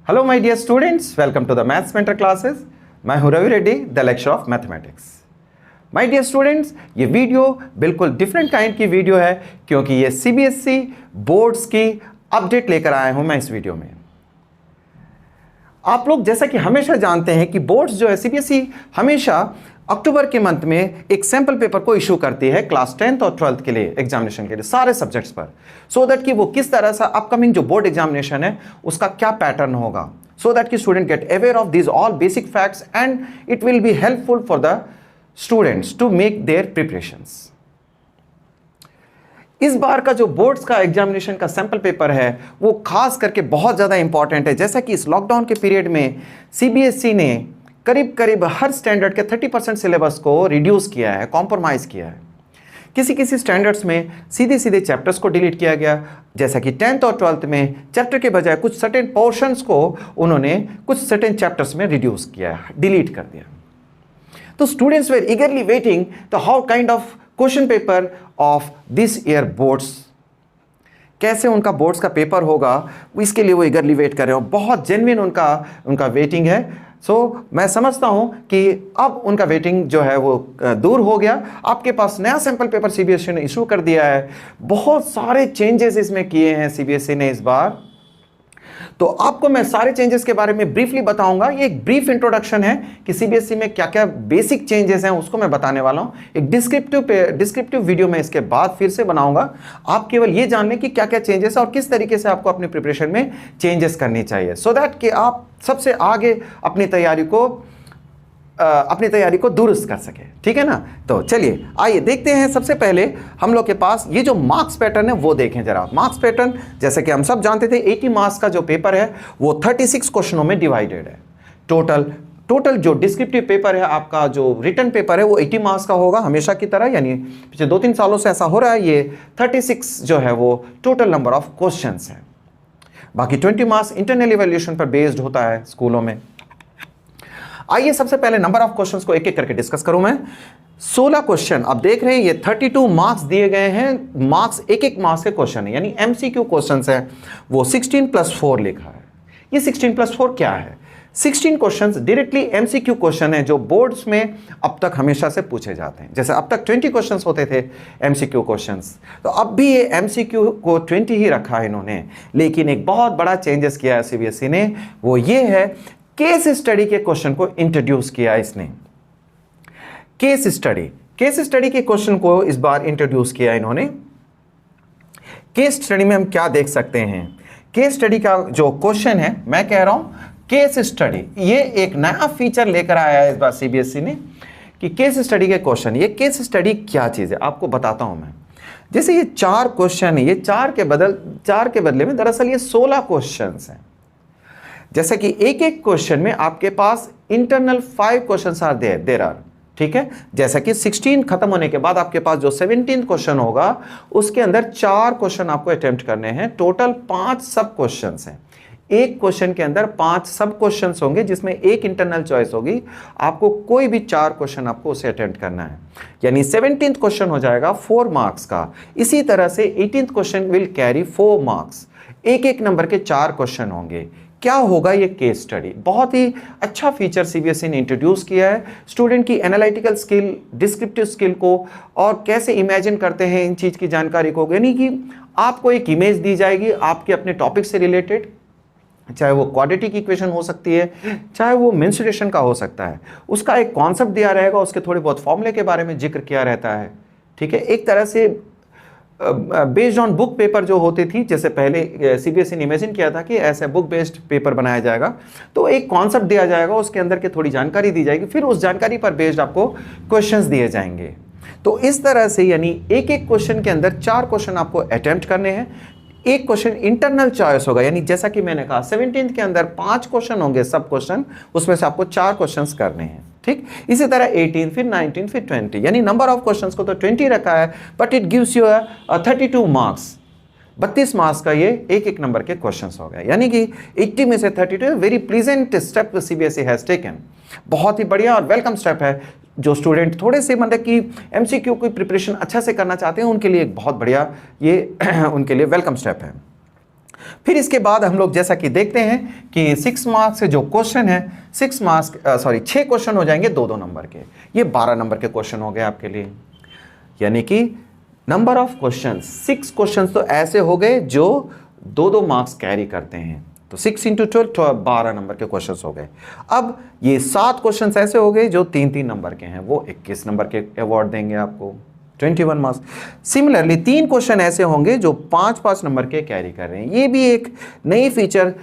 Hello my dear students, welcome to the maths mentor classes. मैं हूं Ravi Reddy, the lecture of mathematics. My dear students, ये video बिल्कुल different kind की video है क्योंकि ये सीबीएसई बोर्ड्स की अपडेट लेकर आया हूं मैं इस वीडियो में। आप लोग जैसा कि हमेशा जानते हैं कि बोर्ड्स जो है सीबीएसई हमेशा अक्टूबर के मंथ में एक सैंपल पेपर को इशू करती है क्लास 10th और 12th के लिए एग्जामिनेशन के लिए सारे सब्जेक्ट्स पर, सो दैट कि वो किस तरह से अपकमिंग जो बोर्ड एग्जामिनेशन है उसका क्या पैटर्न होगा, सो दैट कि student get aware of this all basic facts and it will be helpful for the students to make their preparations. इस बार का जो बोर्ड्स का एग्जामिनेशन का सैंपल पेपर है वो खास करके बहुत ज़्यादा इंपॉर्टेंट है। जैसा कि इस लॉकडाउन के पीरियड में सीबीएसई ने करीब करीब हर स्टैंडर्ड के 30% सिलेबस को रिड्यूस किया है, कॉम्प्रोमाइज़ किया है। किसी किसी स्टैंडर्ड्स में सीधे सीधे चैप्टर्स को डिलीट किया गया, जैसा कि 10th और 12th में चैप्टर के बजाय कुछ सर्टेन पोर्शंस को उन्होंने कुछ सर्टेन चैप्टर्स में रिड्यूस किया, डिलीट कर दिया। तो स्टूडेंट्स वेर ईगरली वेटिंग तो how kind of question paper of this year boards, कैसे उनका बोर्ड्स का पेपर होगा, इसके लिए वो ईगरली वेट कर रहे हो। बहुत जेन्युइन उनका वेटिंग है। मैं समझता हूं कि अब उनका वेटिंग जो है वो दूर हो गया। आपके पास नया सैंपल पेपर सीबीएसई ने इशू कर दिया है। बहुत सारे चेंजेस इसमें किए हैं सीबीएसई ने इस बार, तो आपको मैं सारे चेंजेस के बारे में ब्रीफली बताऊंगा। ये एक ब्रीफ इंट्रोडक्शन है कि सीबीएसई में क्या क्या बेसिक चेंजेस हैं उसको मैं बताने वाला हूं। एक डिस्क्रिप्टिव वीडियो में इसके बाद फिर से बनाऊंगा। आप केवल ये जान लें कि क्या क्या चेंजेस है और किस तरीके से आपको अपनी प्रिपरेशन में चेंजेस करनी चाहिए, सो दैट कि आप सबसे आगे अपनी तैयारी को दुरुस्त कर सके। ठीक है ना। तो चलिए आइए देखते हैं। सबसे पहले हम लोग के पास ये जो मार्क्स पैटर्न है वो देखें जरा। मार्क्स पैटर्न जैसे कि हम सब जानते थे 80 मार्क्स का जो पेपर है वो 36 क्वेश्चनों में डिवाइडेड है। टोटल जो डिस्क्रिप्टिव पेपर है, आपका जो रिटन पेपर है वो 80 मार्क्स का होगा हमेशा की तरह, यानी पिछले 2-3 सालों से ऐसा हो रहा है। ये 36 जो है वो टोटल नंबर ऑफ क्वेश्चंस है। बाकी 20 मार्क्स इंटरनल इवैल्यूएशन पर बेस्ड होता है स्कूलों में। आइए सबसे पहले नंबर ऑफ क्वेश्चंस को एक एक करके डिस्कस करूं मैं। 16 क्वेश्चन आप देख रहे हैं, ये 32 मार्क्स दिए गए हैं। मार्क्स एक मार्क्स के क्वेश्चन है, यानी एमसीक्यू क्वेश्चंस है। वो 16+4 लिखा है। ये 16+4 क्या है? 16 क्वेश्चंस डायरेक्टली एमसीक्यू क्वेश्चन है जो बोर्ड्स में अब तक हमेशा से पूछे जाते हैं। जैसे अब तक 20 क्वेश्चंस होते थे एमसीक्यू क्वेश्चंस, तो अब भी ये एमसीक्यू को 20 ही रखा है इन्होंने। लेकिन एक बहुत बड़ा चेंजेस किया है सीबीएसई ने, वो ये है केस स्टडी के क्वेश्चन को इंट्रोड्यूस किया इसने। केस स्टडी के क्वेश्चन को इस बार इंट्रोड्यूस किया इन्होंने। केस स्टडी में हम क्या देख सकते हैं? केस स्टडी का जो क्वेश्चन है, मैं कह रहा हूं केस स्टडी, ये एक नया फीचर लेकर आया है इस बार सीबीएसई ने कि केस स्टडी के क्वेश्चन। ये केस स्टडी क्या चीज है आपको बताता हूं मैं। जैसे ये 4 क्वेश्चन है, ये 4 के बदले में दरअसल ये 16 क्वेश्चन हैं। जैसे कि एक क्वेश्चन में आपके पास internal 5 questions are there are. ठीक है। जैसा कि 16 खत्म होने के बाद आपके पास जो 17th क्वेश्चन होगा उसके अंदर 4 क्वेश्चन आपको अटेम्प्ट करने हैं। टोटल 5 सब क्वेश्चंस हैं। एक क्वेश्चन के अंदर 5 सब क्वेश्चंस होंगे जिसमें एक इंटरनल चॉइस होगी। आपको कोई भी 4 क्वेश्चन आपको उसे अटेम्प्ट करना है, यानी 17th क्वेश्चन हो जाएगा 4 मार्क्स का। इसी तरह से 18th question will carry 4 marks. एक नंबर के 4 क्वेश्चन होंगे। क्या होगा ये केस स्टडी? बहुत ही अच्छा फीचर सीबीएसई ने इंट्रोड्यूस किया है। स्टूडेंट की एनालिटिकल स्किल, डिस्क्रिप्टिव स्किल को और कैसे इमेजिन करते हैं इन चीज़ की जानकारी को, यानी कि आपको एक इमेज दी जाएगी आपके अपने टॉपिक से रिलेटेड, चाहे वो क्वाड्रेटिक इक्वेशन हो सकती है, चाहे वो मेंसुरेशन का हो सकता है। उसका एक कॉन्सेप्ट दिया रहेगा, उसके थोड़े बहुत फॉर्मूले के बारे में जिक्र किया रहता है। ठीक है। एक तरह से बेस्ड ऑन बुक पेपर जो होती थी, जैसे पहले सीबीएसई ने इमेजिन किया था कि ऐसे बुक बेस्ड पेपर बनाया जाएगा, तो एक कॉन्सेप्ट दिया जाएगा, उसके अंदर के थोड़ी जानकारी दी जाएगी, फिर उस जानकारी पर बेस्ड आपको क्वेश्चंस दिए जाएंगे। तो इस तरह से यानी एक क्वेश्चन के अंदर 4 क्वेश्चन आपको अटेम्प्ट करने हैं। एक क्वेश्चन इंटरनल चॉइस होगा, यानी जैसा कि मैंने कहा 17th के अंदर 5 क्वेश्चन होंगे सब क्वेश्चन, उसमें से आपको 4 क्वेश्चंस करने हैं। ठीक। इसी तरह 18 फिर 19 फिर 20, यानी नंबर ऑफ क्वेश्चंस को तो 20 रखा है, but it gives you 32 marks. 32 marks का ये एक नंबर के क्वेश्चंस हो गए, यानी कि 80 में से 32। Very pleasant step CBSE has taken. बहुत ही बढ़िया और वेलकम स्टेप है। जो स्टूडेंट थोड़े से मतलब कि एमसीक्यू की प्रिपरेशन अच्छा से करना चाहते हैं उनके लिए एक बहुत बढ़िया ये उनके लिए वेलकम स्टेप है। फिर इसके बाद हम लोग जैसा कि देखते हैं कि 6 मार्क्स से जो क्वेश्चन है 6 क्वेश्चन हो जाएंगे 2-2 नंबर के। ये 12 नंबर के क्वेश्चन हो गए आपके लिए, यानी कि नंबर ऑफ क्वेश्चन 6 क्वेश्चन तो ऐसे हो गए जो 2-2 मार्क्स कैरी करते हैं। तो 6 × 12 12 नंबर के क्वेश्चंस हो गए। अब ये 7 क्वेश्चंस ऐसे हो गए जो 3-3 नंबर के हैं, वो 21 नंबर के अवार्ड देंगे आपको, 21 मार्क्स। सिमिलरली 3 क्वेश्चन ऐसे होंगे जो 5-5 नंबर के कैरी कर रहे हैं। ये भी एक नई फीचर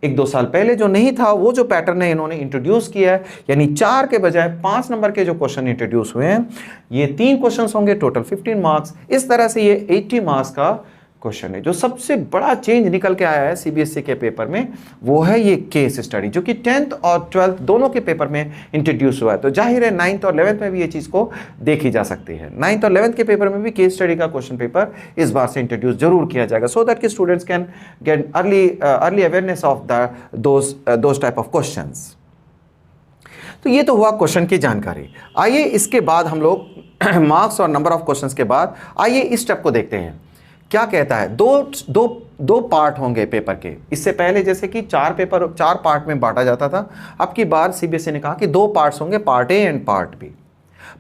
1-2 साल पहले जो नहीं था, वो जो पैटर्न है इन्होंने इंट्रोड्यूस किया है, यानी 4 के बजाय 5 नंबर के जो क्वेश्चन इंट्रोड्यूस हुए हैं, ये 3 क्वेश्चन होंगे, टोटल 15 मार्क्स। इस तरह से ये 80 मार्क्स का क्वेश्चन है। जो सबसे बड़ा चेंज निकल के आया है सीबीएसई के पेपर में, वो है ये केस स्टडी, जो कि 10th और 12th दोनों के पेपर में इंट्रोड्यूस हुआ है। तो जाहिर है 9th और 11th में भी ये चीज़ को देखी जा सकती है। 9th और 11th के पेपर में भी केस स्टडी का क्वेश्चन पेपर इस बार से इंट्रोड्यूस जरूर किया जाएगा, सो दैट कि students can get early awareness of those type of questions. तो ये तो हुआ क्वेश्चन की जानकारी। आइए इसके बाद हम लोग मार्क्स और नंबर ऑफ क्वेश्चंस के बाद आइए इस स्टेप को देखते हैं, क्या कहता है। दो पार्ट होंगे पेपर के। इससे पहले जैसे कि 4 पार्ट में बांटा जाता था, अब की बार सीबीएसई ने कहा कि 2 पार्ट्स होंगे, part A and part B.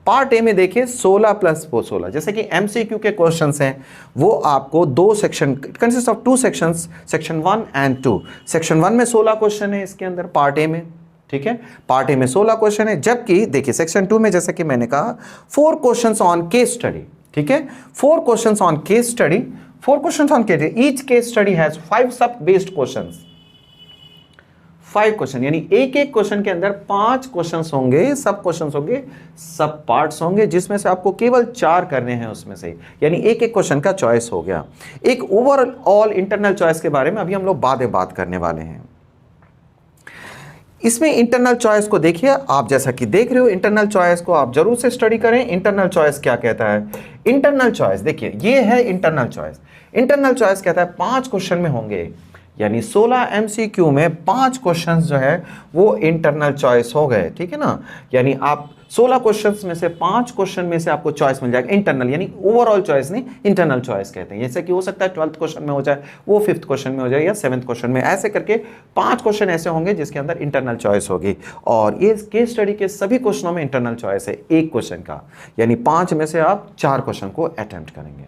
Part A में देखिए 16 + 16, जैसे कि एमसीक्यू के क्वेश्चंस हैं, वो आपको 2 section consist of 2 sections, section 1 and 2। Section 1 में 16 क्वेश्चन है इसके अंदर पार्ट ए में, ठीक है, पार्ट ए में 16 क्वेश्चन है। जबकि देखिए सेक्शन 2 में जैसे कि मैंने कहा 4 क्वेश्चंस ऑन केस स्टडी, ठीक है, 4 questions on case study, 4 questions on case study. Each case study has 5 सब बेस्ड क्वेश्चंस, 5 क्वेश्चन, यानी एक क्वेश्चन के अंदर 5 क्वेश्चंस होंगे, सब क्वेश्चंस होंगे, सब पार्ट्स होंगे, जिसमें से आपको केवल 4 करने हैं उसमें से, यानी एक क्वेश्चन का चॉइस हो गया। एक ओवरऑल इंटरनल चॉइस के बारे में अभी हम लोग बाद में बात करने वाले हैं। इसमें इंटरनल चॉइस को देखिए, आप जैसा कि देख रहे हो, इंटरनल चॉइस को आप जरूर से स्टडी करें। इंटरनल चॉइस क्या कहता है? इंटरनल चॉइस देखिए, ये है इंटरनल चॉइस। इंटरनल चॉइस कहता है 5 क्वेश्चन में होंगे, यानी 16 एमसीक्यू में 5 क्वेश्चंस जो है वो इंटरनल चॉइस हो गए, ठीक है ना। यानी आप 16 क्वेश्चंस में से 5 क्वेश्चन में से आपको चॉइस मिल जाएगा, इंटरनल, यानी ओवरऑल चॉइस नहीं, इंटरनल चॉइस कहते हैं। जैसे कि हो सकता है 12th क्वेश्चन में हो जाए, वो 5th क्वेश्चन में हो जाए, या 7th क्वेश्चन में, ऐसे करके 5 क्वेश्चन ऐसे होंगे जिसके अंदर इंटरनल चॉइस होगी। और ये केस स्टडी के सभी क्वेश्चनों में इंटरनल चॉइस है एक क्वेश्चन का, यानी 5 में से आप 4 क्वेश्चन को अटेम्प्ट करेंगे।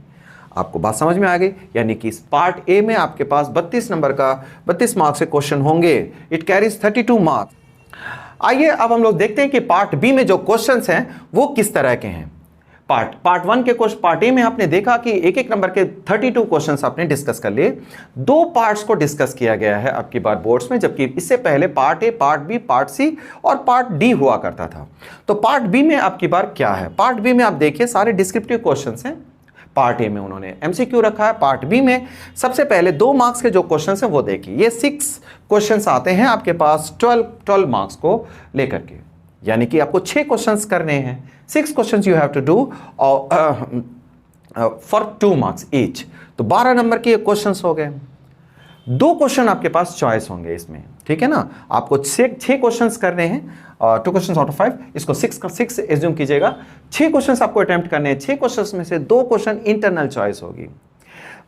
आपको बात समझ में आ गई? यानी कि इस पार्ट ए में आपके पास 32 नंबर का 32 मार्क्स के क्वेश्चन होंगे। It carries 32 marks. आइए अब हम लोग देखते हैं कि पार्ट बी में जो क्वेश्चंस हैं वो किस तरह के हैं। पार्ट 1 के क्वेश्चन, पार्ट ए में आपने देखा कि एक नंबर के 32 क्वेश्चंस आपने डिस्कस कर लिए। 2 पार्ट्स को डिस्कस किया गया है अब की बार बोर्ड्स में, जबकि इससे पहले part A, part B, part C और पार्ट डी हुआ करता था। तो पार्ट बी में अब की बार क्या है? पार्ट बी में आप देखिए सारे डिस्क्रिप्टिव क्वेश्चंस हैं। पार्ट ए में उन्होंने एमसीक्यू रखा है, पार्ट बी में सबसे पहले 2 मार्क्स के जो क्वेश्चंस हैं वो देखिए। ये 6 क्वेश्चंस आते हैं आपके पास 12 मार्क्स को लेकर के, यानी कि आपको 6 क्वेश्चंस करने हैं। 6 questions you have to do for 2 marks each. तो 12 नंबर के क्वेश्चंस हो गए। 2 क्वेश्चन आपके पास चॉइस होंगे इसमें, ठीक है ना। आपको 6 क्वेश्चंस करने हैं, 2 क्वेश्चंस आउट ऑफ 5, इसको 6 का 6 एज्यूम कीजिएगा। 6 क्वेश्चंस आपको अटेम्प्ट करने हैं। 6 क्वेश्चंस में से 2 क्वेश्चन इंटरनल चॉइस होगी।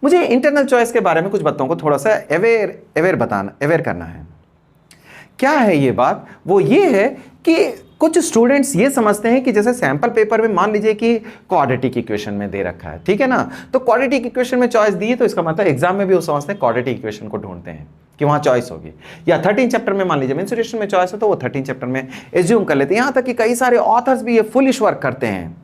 मुझे इंटरनल चॉइस के बारे में कुछ बातों को थोड़ा सा अवेयर करना है। क्या है ये बात? वो ये है कि कुछ स्टूडेंट्स ये समझते हैं कि जैसे सैंपल पेपर में मान लीजिए कि क्वाड्रेटिक इक्वेशन में दे रखा है, ठीक है ना, तो क्वाड्रेटिक इक्वेशन में चॉइस दी है, तो इसका मतलब एग्जाम में भी वो समझते हैं क्वाड्रेटिक इक्वेशन को ढूंढते हैं कि वहां चॉइस होगी। या 13 चैप्टर में मान लीजिए मेंसुरेशन में चॉइस है, तो वो 13 चैप्टर में एज्यूम कर लेते हैं। यहां तक कि कई सारे ऑथर्स भी ये फुलिश वर्क करते हैं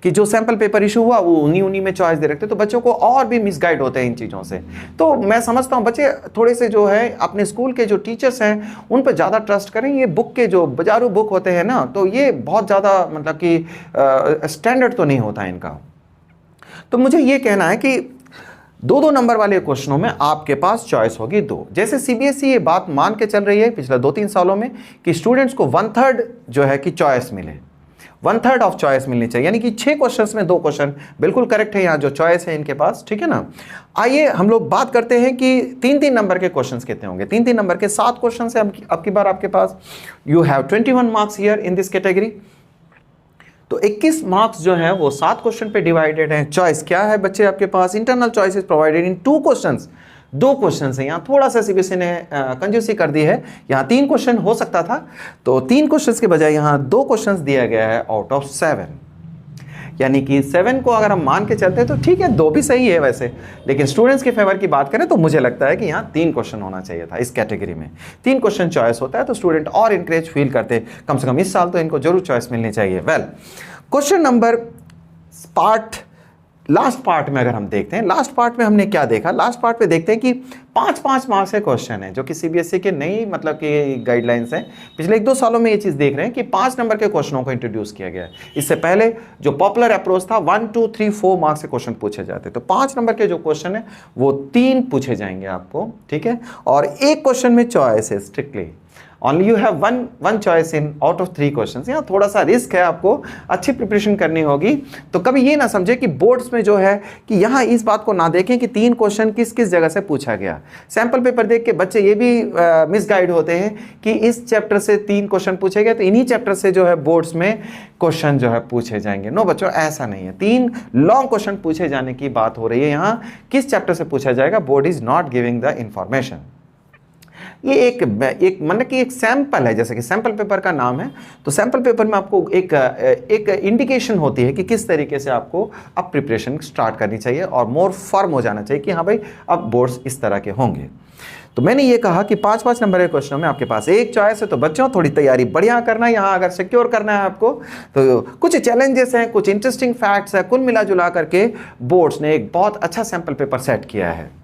कि जो सैंपल पेपर इशू हुआ वो उन्हीं में चॉइस दे रखते, तो बच्चों को और भी मिसगाइड होते हैं इन चीज़ों से। तो मैं समझता हूँ बच्चे थोड़े से जो है अपने स्कूल के जो टीचर्स हैं उन पर ज़्यादा ट्रस्ट करें। ये बुक के जो बाजारू बुक होते हैं ना, तो ये बहुत ज़्यादा मतलब कि स्टैंडर्ड तो नहीं होता इनका। तो मुझे ये कहना है कि 2-2 नंबर वाले क्वेश्चनों में आपके पास चॉइस होगी 2। जैसे सीबीएसई ये बात मान के चल रही है पिछले 2-3 सालों में कि स्टूडेंट्स को 1/3 जो है कि चॉइस मिले, 1/3 ऑफ चॉइस मिलनी चाहिए, यानी कि 6 क्वेश्चंस में 2 क्वेश्चन बिल्कुल करेक्ट है यहाँ जो चॉइस है इनके पास, ठीक है ना। आइए हम लोग बात करते हैं कि 3-3 नंबर के क्वेश्चंस कितने होंगे। 3-3 नंबर के 7 क्वेश्चन है अब की बार आपके पास। You have 21 marks here in this category. तो 21 मार्क्स जो है वो 7 क्वेश्चन पे डिवाइडेड है। चॉइस क्या है बच्चे आपके पास? Internal choice is provided in 2 questions. 2 question है, यहाँ थोड़ा सा सीबीएसई ने कंजूसी कर दी है, यहाँ 3 क्वेश्चन हो सकता था, तो 3 क्वेश्चन के बजाय यहाँ 2 क्वेश्चन दिया गया है आउट ऑफ 7, यानी कि 7 को अगर हम मान के चलते हैं तो ठीक है, 2 भी सही है वैसे, लेकिन स्टूडेंट्स के फेवर की बात करें तो मुझे लगता है कि यहाँ 3 क्वेश्चन होना चाहिए था। इस कैटेगरी में 3 क्वेश्चन चॉइस होता है तो स्टूडेंट और इंकरेज फील करते, कम से कम इस साल तो इनको जरूर चॉइस मिलनी चाहिए। Well, question number last part में अगर हम देखते हैं, लास्ट पार्ट में हमने क्या देखा, लास्ट पार्ट में देखते हैं कि 5-5 मार्क्स के क्वेश्चन है, जो कि सीबीएसई के नई मतलब कि गाइडलाइंस हैं, पिछले 1-2 सालों में ये चीज़ देख रहे हैं कि 5 नंबर के क्वेश्चनों को इंट्रोड्यूस किया गया है। इससे पहले जो पॉपुलर अप्रोच था 1, 2, 3, 4 मार्क्स के क्वेश्चन पूछे जाते, तो 5 नंबर के जो क्वेश्चन है वो 3 पूछे जाएंगे आपको, ठीक है, और एक क्वेश्चन में चॉइस है strictly, only you have one choice in out of 3 questions. यहाँ थोड़ा सा रिस्क है, आपको अच्छी प्रिपरेशन करनी होगी। तो कभी ये ना समझे कि बोर्ड्स में जो है कि यहाँ इस बात को ना देखें कि 3 क्वेश्चन किस किस जगह से पूछा गया। सैंपल पेपर देख के बच्चे ये भी मिसगाइड होते हैं कि इस चैप्टर से 3 क्वेश्चन पूछे गए तो इन्हीं चैप्टर से जो है बोर्ड्स में क्वेश्चन जो है पूछे जाएंगे। नो बच्चों, ऐसा नहीं है, 3 लॉन्ग क्वेश्चन पूछे जाने की बात हो रही है। यहाँ किस चैप्टर से पूछा जाएगा, board is not giving the information. ये एक मतलब कि एक सैंपल है, जैसे कि सैंपल पेपर का नाम है, तो सैंपल पेपर में आपको एक इंडिकेशन होती है कि किस तरीके से आपको अब प्रिपरेशन स्टार्ट करनी चाहिए और मोर फर्म हो जाना चाहिए कि हाँ भाई अब बोर्ड्स इस तरह के होंगे। तो मैंने ये कहा कि 5-5 नंबर के क्वेश्चनों में आपके पास एक चॉइस है, तो बच्चों थोड़ी तैयारी बढ़िया करना है। यहाँ अगर सिक्योर करना है आपको तो कुछ चैलेंजेस हैं, कुछ इंटरेस्टिंग फैक्ट्स हैं, कुल मिला जुला करके बोर्ड्स ने एक बहुत अच्छा सैंपल पेपर सेट किया है।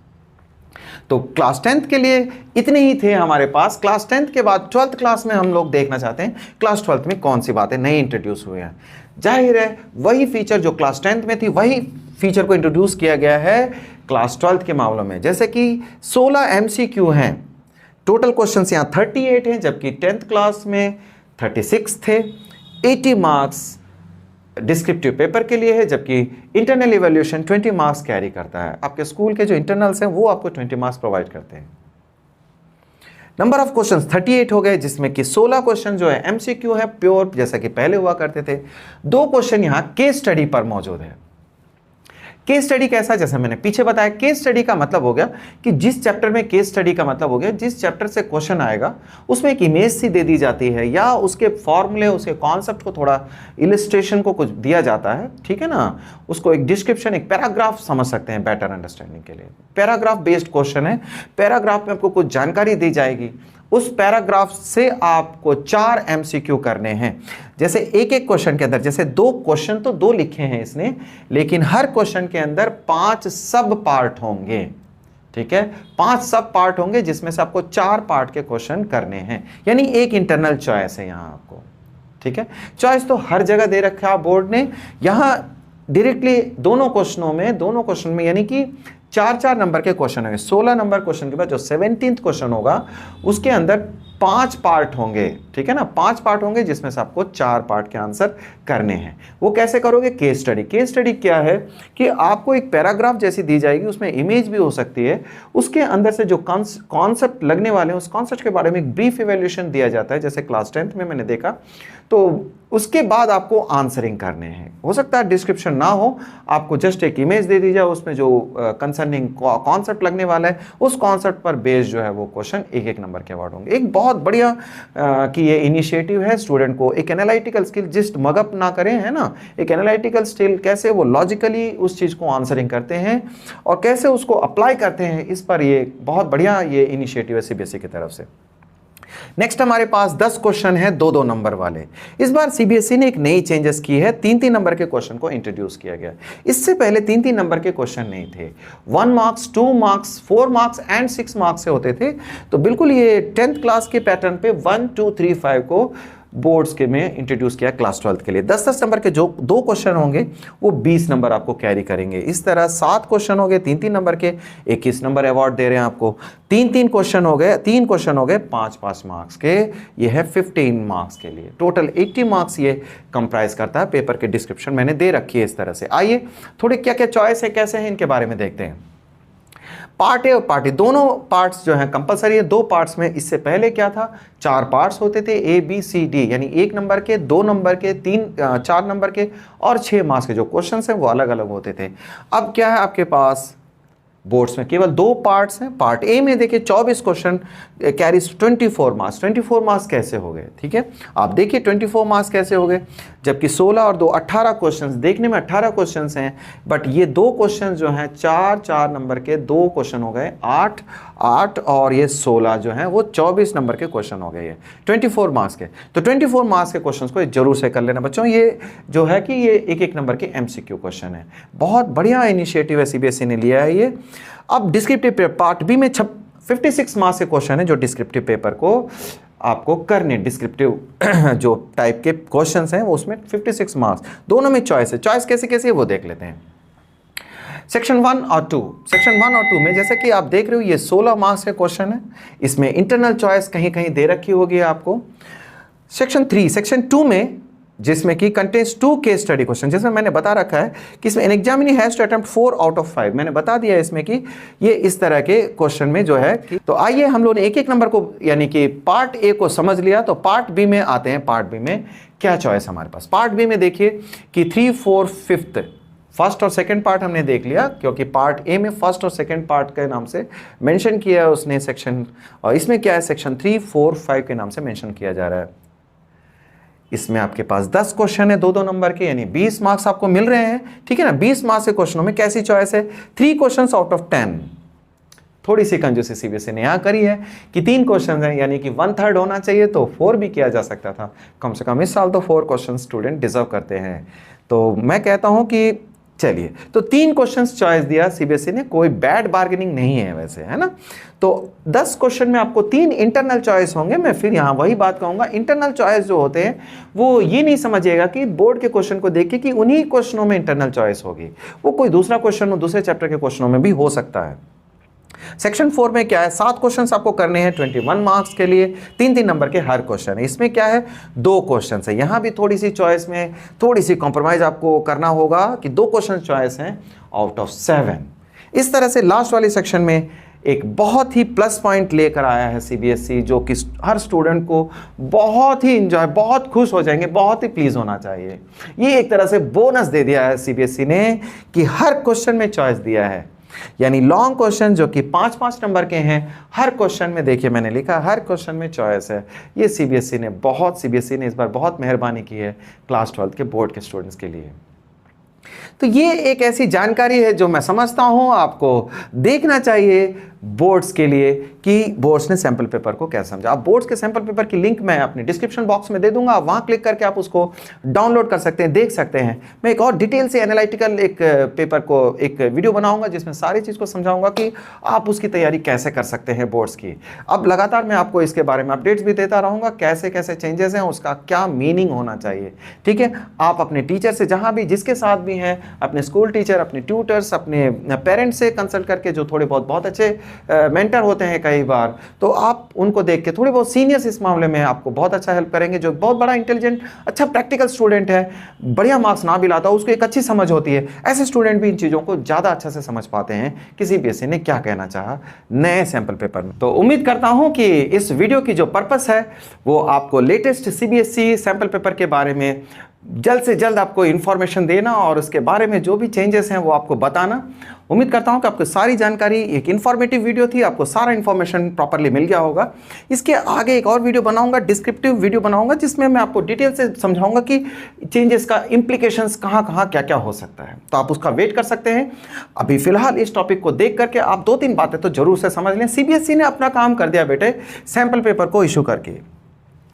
तो क्लास 10th के लिए इतने ही थे हमारे पास। क्लास 10th के बाद 12th क्लास में हम लोग देखना चाहते हैं क्लास 12th में कौन सी बातें नई इंट्रोड्यूस हुए हैं। जाहिर है वही फीचर जो क्लास 10th में थी वही फीचर को इंट्रोड्यूस किया गया है क्लास 12th के मामलों में। जैसे कि 16 MCQ हैं, टोटल क्वेश्चंस यहाँ 38 हैं, जबकि 10th क्लास में 36 थे। 80 मार्क्स डिस्क्रिप्टिव पेपर के लिए है, जबकि इंटरनल इवैल्यूएशन 20 मार्क्स कैरी करता है। आपके स्कूल के जो इंटरनल्स हैं वो आपको 20 मार्क्स प्रोवाइड करते हैं। नंबर ऑफ क्वेश्चंस 38 हो गए, जिसमें कि 16 क्वेश्चन जो है MCQ है प्योर, जैसा कि पहले हुआ करते थे। 2 क्वेश्चन यहाँ केस स्टडी पर मौजूद है। केस स्टडी कैसा, जैसे मैंने पीछे बताया, केस स्टडी का मतलब हो गया कि जिस चैप्टर में केस स्टडी का मतलब हो गया जिस चैप्टर से क्वेश्चन आएगा उसमें एक इमेज सी दे दी जाती है या उसके फॉर्मूले, उसके कॉन्सेप्ट को थोड़ा इलिस्ट्रेशन को कुछ दिया जाता है, ठीक है ना, उसको एक डिस्क्रिप्शन, एक पैराग्राफ समझ सकते हैं बेटर अंडरस्टैंडिंग के लिए। पैराग्राफ बेस्ड क्वेश्चन है, पैराग्राफ में आपको कुछ जानकारी दी जाएगी, उस पैराग्राफ से आपको 4 MCQ करने हैं। जैसे एक क्वेश्चन के अंदर, जैसे 2 क्वेश्चन तो 2 लिखे हैं इसने, लेकिन हर क्वेश्चन के अंदर 5 सब पार्ट होंगे, ठीक है, 5 सब पार्ट होंगे, जिसमें से आपको 4 पार्ट के क्वेश्चन करने हैं, यानी एक इंटरनल चॉइस है यहाँ आपको, ठीक है। चॉइस तो हर जगह दे रखा है बोर्ड ने, यहाँ डायरेक्टली दोनों क्वेश्चन में यानी कि 4-4 नंबर के क्वेश्चन होंगे। 16 नंबर क्वेश्चन के बाद जो 17th क्वेश्चन होगा उसके अंदर 5 पार्ट होंगे, ठीक है ना, 5 पार्ट होंगे, जिसमें से आपको 4 पार्ट के आंसर करने हैं। वो कैसे करोगे, केस स्टडी। केस स्टडी क्या है कि आपको एक पैराग्राफ जैसी दी जाएगी, उसमें इमेज भी हो सकती है, उसके अंदर से जो कॉन्सेप्ट लगने वाले हैं उस कॉन्सेप्ट के बारे में एक ब्रीफ इवैल्यूएशन दिया जाता है, जैसे क्लास 10th में मैंने देखा। तो उसके बाद आपको आंसरिंग करने हैं। हो सकता है डिस्क्रिप्शन ना हो, आपको जस्ट एक इमेज दे दी जाए, उसमें जो कंसर्निंग कॉन्सेप्ट लगने वाला है उस कॉन्सेप्ट पर बेस्ड जो है वो क्वेश्चन 1-1 नंबर के अवार्ड होंगे। एक बहुत बढ़िया कि ये इनिशिएटिव है, स्टूडेंट को एक एनालिटिकल स्किल जिस्ट मगअप ना करें, है ना, एक एनालिटिकल स्किल कैसे वो लॉजिकली उस चीज़ को आंसरिंग करते हैं और कैसे उसको अप्लाई करते हैं, इस पर ये बहुत बढ़िया ये इनिशिएटिव है सीबीएसई की तरफ से। नेक्स्ट हमारे पास 10 क्वेश्चन है 2-2 नंबर वाले। इस बार सीबीएसई ने एक नई चेंजेस की है, 3-3 नंबर के क्वेश्चन को इंट्रोड्यूस किया गया। इससे पहले 3-3 नंबर के क्वेश्चन नहीं थे, 1 marks, 2 marks, 4 marks and 6 marks से होते थे। तो बिल्कुल ये 10th क्लास के पैटर्न पे 1, 2, 3, 5 को बोर्ड्स के में इंट्रोड्यूस किया क्लास 12th के लिए। 10-10 नंबर के जो 2 क्वेश्चन होंगे वो 20 नंबर आपको कैरी करेंगे। इस तरह 7 क्वेश्चन हो गए 3-3 नंबर के, 21 नंबर अवार्ड दे रहे हैं आपको। 3 क्वेश्चन हो गए, 3 क्वेश्चन हो गए 5-5 मार्क्स के, ये है 15 मार्क्स के लिए। टोटल 80 मार्क्स ये कंप्राइज करता है। पेपर के डिस्क्रिप्शन मैंने दे रखी है इस तरह से। आइए थोड़े क्या क्या चॉइस है, कैसे हैं, इनके बारे में देखते हैं। पार्ट ए और पार्ट ए दोनों पार्ट्स जो हैं कंपलसरी है। 2 पार्ट्स में, इससे पहले क्या था, 4 पार्ट्स होते थे, ABCD, यानी 1 नंबर के, 2 नंबर के, 4 नंबर के और 6 मार्क्स के जो क्वेश्चन हैं वो अलग अलग होते थे। अब क्या है आपके पास बोर्ड्स में केवल 2 पार्ट्स हैं। पार्ट ए में देखिए 24 क्वेश्चन कैरीज 24 मार्क्स। 24 मार्क्स कैसे हो गए, ठीक है, आप देखिए 24 मार्क्स कैसे हो गए, जबकि 16 और 2 18 क्वेश्चंस, देखने में 18 क्वेश्चंस हैं, बट ये 2 क्वेश्चन जो हैं 4 नंबर के 2 क्वेश्चन हो गए 8 और ये 16 जो हैं वो 24 नंबर के क्वेश्चन हो गए, ये 24 मार्क्स के। तो 24 मार्क्स के क्वेश्चंस को जरूर से कर लेना बच्चों। ये जो है कि ये एक नंबर के MCQ क्वेश्चन है। बहुत बढ़िया इनिशिएटिव है CBSE ने लिया है ये। अब डिस्क्रिप्टिव पार्ट बी में 56 मार्क्स के क्वेश्चन है जो डिस्क्रिप्टिव पेपर को आपको करने, डिस्क्रिप्टिव जो टाइप के क्वेश्चंस हैं वो उसमें 56 मार्क्स, दोनों में चॉइस है। चॉइस कैसे कैसे है वो देख लेते हैं। सेक्शन 1 और 2, सेक्शन 1 और 2 में जैसे कि आप देख रहे हो ये 16 मार्क्स के क्वेश्चन है, इसमें इंटरनल चॉइस कहीं कहीं दे रखी होगी आपको। सेक्शन 3, सेक्शन 2 में जिसमें कि कंटेन्स 2 केस स्टडी क्वेश्चन, जिसमें मैंने बता रखा है कि इसमें an examinee has to attempt 4 out of 5, मैंने बता दिया है इसमें कि ये इस तरह के क्वेश्चन में जो है। तो आइए हम लोग ने एक नंबर को यानी कि पार्ट ए को समझ लिया, तो पार्ट बी में आते हैं। पार्ट बी में क्या चॉइस हमारे पास, पार्ट बी में देखिए कि 3, 4, 5 फर्स्ट और सेकंड पार्ट हमने देख लिया, क्योंकि पार्ट ए में फर्स्ट और सेकंड पार्ट के नाम से मेंशन किया है उसने सेक्शन, और इसमें क्या है सेक्शन 3, 4, 5 के नाम से मेंशन किया जा रहा है। इसमें आपके पास 10 क्वेश्चन है 2-2 नंबर के, यानी 20 मार्क्स आपको मिल रहे हैं, ठीक है ना। 20 मार्क्स के क्वेश्चनों में कैसी चॉइस है, 3 क्वेश्चंस आउट ऑफ 10। थोड़ी सी कंजूसी CBSE ने यहाँ करी है कि 3 क्वेश्चन हैं, यानी कि 1/3 होना चाहिए, तो 4 भी किया जा सकता था। कम से कम इस साल तो 4 क्वेश्चन स्टूडेंट डिजर्व करते हैं। तो मैं कहता हूँ कि चलिए, तो 3 क्वेश्चंस चॉइस दिया CBSE ने, कोई बैड बार्गेनिंग नहीं है वैसे, है ना। तो 10 क्वेश्चन में आपको 3 इंटरनल चॉइस होंगे। मैं फिर यहाँ वही बात कहूँगा, इंटरनल चॉइस जो होते हैं वो ये नहीं समझिएगा कि बोर्ड के क्वेश्चन को देख के कि उन्हीं क्वेश्चनों में इंटरनल चॉइस होगी, वो कोई दूसरा क्वेश्चन हो दूसरे चैप्टर के क्वेश्चनों में भी हो सकता है। सेक्शन 4 में क्या है, 7 क्वेश्चंस आपको करने हैं 21 मार्क्स के लिए, 3-3 नंबर के हर क्वेश्चन है। इसमें क्या है, 2 क्वेश्चन है, यहाँ भी थोड़ी सी चॉइस में थोड़ी सी कॉम्प्रोमाइज आपको करना होगा कि 2 क्वेश्चन चॉइस हैं आउट ऑफ 7। इस तरह से लास्ट वाले सेक्शन में एक बहुत ही प्लस पॉइंट लेकर आया है CBSE, जो कि हर स्टूडेंट को बहुत ही इंजॉय, बहुत खुश हो जाएंगे, बहुत ही प्लीज होना चाहिए। ये एक तरह से बोनस दे दिया है CBSE ने कि हर क्वेश्चन में चॉइस दिया है, यानी लॉन्ग क्वेश्चन जो कि 5-5 नंबर के हैं, हर क्वेश्चन में देखिए मैंने लिखा हर क्वेश्चन में चॉइस है। ये CBSE ने इस बार बहुत मेहरबानी की है क्लास 12 के बोर्ड के स्टूडेंट्स के लिए। तो ये एक ऐसी जानकारी है जो मैं समझता हूं आपको देखना चाहिए बोर्ड्स के लिए कि बोर्ड्स ने सैंपल पेपर को कैसे समझा। आप बोर्ड्स के सैंपल पेपर की लिंक मैं अपने डिस्क्रिप्शन बॉक्स में दे दूंगा, वहां क्लिक करके आप उसको डाउनलोड कर सकते हैं, देख सकते हैं। मैं एक और डिटेल से एनालिटिकल एक पेपर को एक वीडियो बनाऊंगा जिसमें सारी चीज़ को समझाऊंगा कि आप उसकी तैयारी कैसे कर सकते हैं बोर्ड्स की। अब लगातार मैं आपको इसके बारे में अपडेट्स भी देता रहूँगा, कैसे कैसे चेंजेस हैं, उसका क्या मीनिंग होना चाहिए, ठीक है। आप अपने टीचर से जहाँ भी जिसके साथ भी हैं, अपने स्कूल टीचर, अपने ट्यूटर्स, अपने पेरेंट्स से कंसल्ट करके, जो थोड़े बहुत अच्छे मेंटर होते हैं कई बार, तो आप उनको देख के, थोड़े बहुत सीनियर्स इस मामले में आपको बहुत अच्छा हेल्प करेंगे। जो बहुत बड़ा इंटेलिजेंट अच्छा प्रैक्टिकल स्टूडेंट है, बढ़िया मार्क्स ना भी लाता, उसको एक अच्छी समझ होती है, ऐसे स्टूडेंट भी इन चीज़ों को ज़्यादा अच्छा से समझ पाते हैं कि CBSE ने क्या कहना चाहा नए सैंपल पेपर में। तो उम्मीद करता हूँ कि इस वीडियो की जो पर्पस है वो आपको लेटेस्ट CBSE सैंपल पेपर के बारे में जल्द से जल्द आपको इन्फॉर्मेशन देना और उसके बारे में जो भी चेंजेस हैं वो आपको बताना। उम्मीद करता हूं कि आपको सारी जानकारी, एक इन्फॉर्मेटिव वीडियो थी, आपको सारा इन्फॉर्मेशन प्रॉपरली मिल गया होगा। इसके आगे एक और वीडियो बनाऊंगा, डिस्क्रिप्टिव वीडियो बनाऊंगा, जिसमें मैं आपको डिटेल से समझाऊंगा कि चेंजेस का इम्प्लीकेशंस कहाँ कहाँ क्या क्या हो सकता है। तो आप उसका वेट कर सकते हैं। अभी फिलहाल इस टॉपिक को देख करके आप 2-3 बातें तो जरूर से समझ लें। CBSE ने अपना काम कर दिया बेटे, सैंपल पेपर को इशू करके,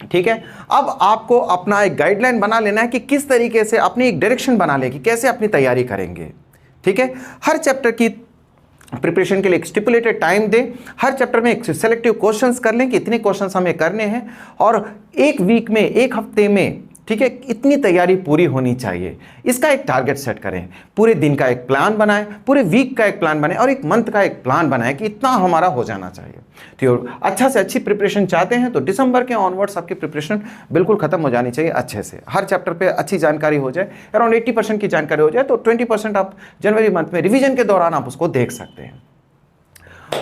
ठीक है। अब आपको अपना एक गाइडलाइन बना लेना है कि किस तरीके से अपनी एक डायरेक्शन बना ले कि कैसे अपनी तैयारी करेंगे, ठीक है। हर चैप्टर की प्रिपरेशन के लिए एक स्टिपुलेटेड टाइम दें, हर चैप्टर में एक सेलेक्टिव क्वेश्चंस कर लें कि इतने क्वेश्चंस हमें करने हैं, और एक वीक में, एक हफ्ते में, ठीक है, इतनी तैयारी पूरी होनी चाहिए। इसका एक टारगेट सेट करें, पूरे दिन का एक प्लान बनाएं, पूरे वीक का एक प्लान बनाएं और एक मंथ का एक प्लान बनाएं कि इतना हमारा हो जाना चाहिए। तो अच्छा से अच्छी प्रिपरेशन चाहते हैं तो दिसंबर के ऑनवर्ड्स आपकी प्रिपरेशन बिल्कुल खत्म हो जानी चाहिए अच्छे से। हर चैप्टर पे अच्छी जानकारी हो जाए, अराउंड 80% की जानकारी हो जाए, तो 20% आप जनवरी मंथ में रिवीजन के दौरान आप उसको देख सकते हैं।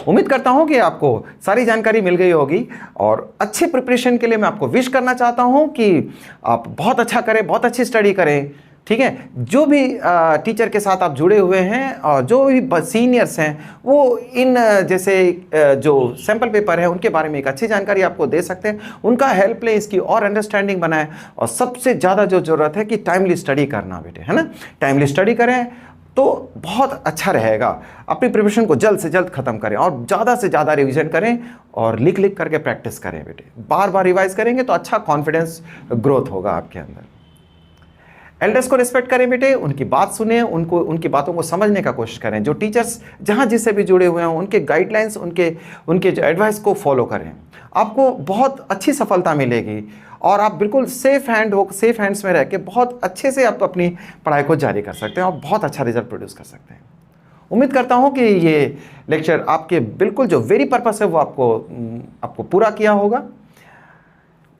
उम्मीद करता हूं कि आपको सारी जानकारी मिल गई होगी, और अच्छे प्रिपरेशन के लिए मैं आपको विश करना चाहता हूं कि आप बहुत अच्छा करें, बहुत अच्छी स्टडी करें, ठीक है। जो भी टीचर के साथ आप जुड़े हुए हैं और जो भी सीनियर्स हैं वो इन जैसे जो सैम्पल पेपर है उनके बारे में एक अच्छी जानकारी आपको दे सकते हैं, उनका हेल्प लें, इसकी और अंडरस्टैंडिंग बनाएं। और सबसे ज़्यादा जो ज़रूरत है कि टाइमली स्टडी करना बेटे, है ना, टाइमली स्टडी करें तो बहुत अच्छा रहेगा। अपनी प्रिपरेशन को जल्द से जल्द ख़त्म करें और ज़्यादा से ज़्यादा रिवीजन करें और लिख लिख करके प्रैक्टिस करें बेटे। बार बार रिवाइज करेंगे तो अच्छा कॉन्फिडेंस ग्रोथ होगा आपके अंदर। एल्डर्स को रिस्पेक्ट करें बेटे, उनकी बात सुने, उनकी बातों को समझने का कोशिश करें। जो टीचर्स जहाँ जिससे भी जुड़े हुए हैं उनके गाइडलाइंस, उनके जो एडवाइस को फॉलो करें। आपको बहुत अच्छी सफलता मिलेगी और आप बिल्कुल सेफ हैंड्स में रह के बहुत अच्छे से आप अपनी पढ़ाई को जारी कर सकते हैं और बहुत अच्छा रिजल्ट प्रोड्यूस कर सकते हैं। उम्मीद करता हूँ कि ये लेक्चर आपके बिल्कुल जो वेरी पर्पस है वो आपको पूरा किया होगा।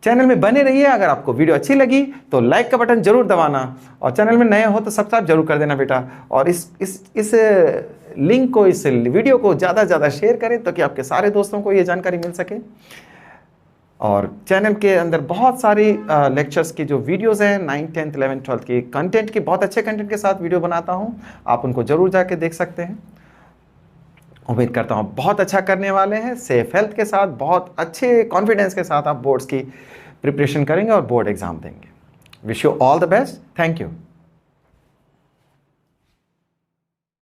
चैनल में बने रहिए। अगर आपको वीडियो अच्छी लगी तो लाइक का बटन जरूर दबाना और चैनल में नए हो तो सब्सक्राइब जरूर कर देना बेटा। और इस लिंक को, इस वीडियो को ज़्यादा से ज़्यादा शेयर करें ताकि आपके सारे दोस्तों को ये जानकारी मिल सके। और चैनल के अंदर बहुत सारी लेक्चर्स की जो वीडियोस हैं 9th 10th 11th 12th की कंटेंट की, बहुत अच्छे कंटेंट के साथ वीडियो बनाता हूं, आप उनको जरूर जाके देख सकते हैं। उम्मीद करता हूं बहुत अच्छा करने वाले हैं। सेफ हेल्थ के साथ, बहुत अच्छे कॉन्फिडेंस के साथ आप बोर्ड्स की प्रिपरेशन करेंगे और बोर्ड एग्जाम देंगे। Wish you all the best. Thank you.